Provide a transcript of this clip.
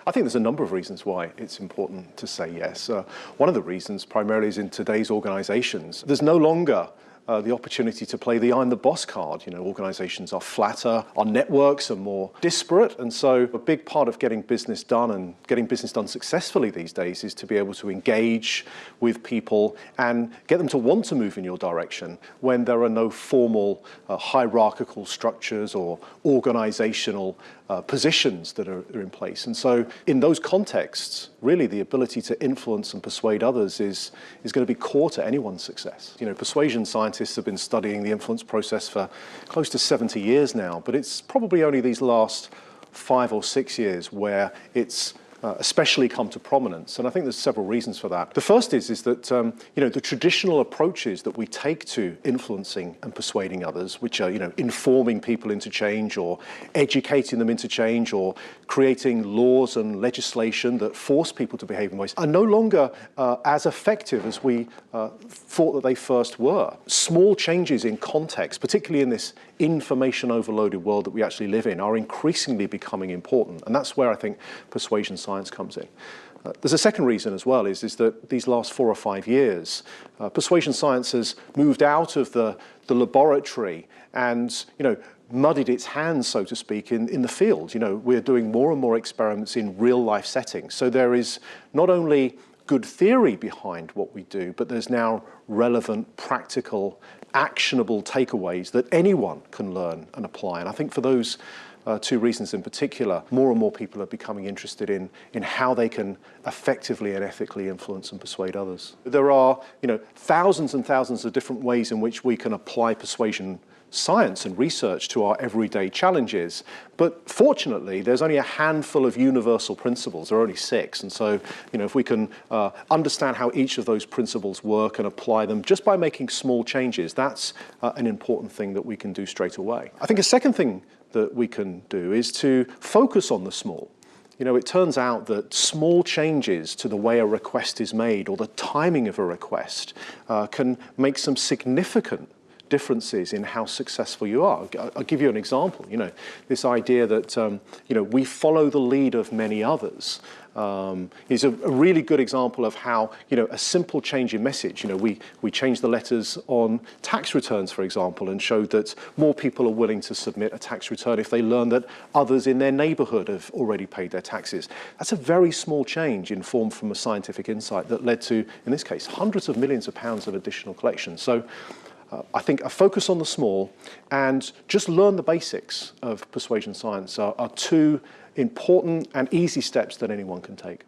I think there's a number of reasons why it's important to say yes. One of the reasons primarily is in today's organizations. There's no longer the opportunity to play the I'm the boss card. Organizations are flatter, our networks are more disparate, and so a big part of getting business done and getting business done successfully these days is to be able to engage with people and get them to want to move in your direction when there are no formal hierarchical structures or organizational positions that are in place. And so in those contexts, really the ability to influence and persuade others is going to be core to anyone's success. Persuasion scientists have been studying the influence process for close to 70 years now, but it's probably only these last 5 or 6 years where it's especially come to prominence, and I think there's several reasons for that. The first is that the traditional approaches that we take to influencing and persuading others, which are informing people into change or educating them into change or creating laws and legislation that force people to behave in ways, are no longer as effective as we thought that they first were. Small changes in context, particularly in this information overloaded world that we actually live in, are increasingly becoming important, and that's where I think persuasion science comes in. There's a second reason as well, is that these last 4 or 5 years, persuasion science has moved out of the laboratory and muddied its hands, so to speak, in the field. We're doing more and more experiments in real life settings. So there is not only good theory behind what we do, but there's now relevant, practical, actionable takeaways that anyone can learn and apply. And I think for those two reasons in particular, more and more people are becoming interested in how they can effectively and ethically influence and persuade others. There are thousands and thousands of different ways in which we can apply persuasion science and research to our everyday challenges, but fortunately there's only a handful of universal principles. There are only 6, and so if we can understand how each of those principles work and apply them just by making small changes, that's an important thing that we can do straight away. I think a second thing that we can do is to focus on the small. It turns out that small changes to the way a request is made or the timing of a request can make some significant differences in how successful you are. I'll give you an example. This idea that we follow the lead of many others is a really good example of how a simple change in message. We changed the letters on tax returns, for example, and showed that more people are willing to submit a tax return if they learn that others in their neighborhood have already paid their taxes. That's a very small change informed from a scientific insight that led to, in this case, hundreds of millions of pounds of additional collection. So I think a focus on the small and just learn the basics of persuasion science are 2 important and easy steps that anyone can take.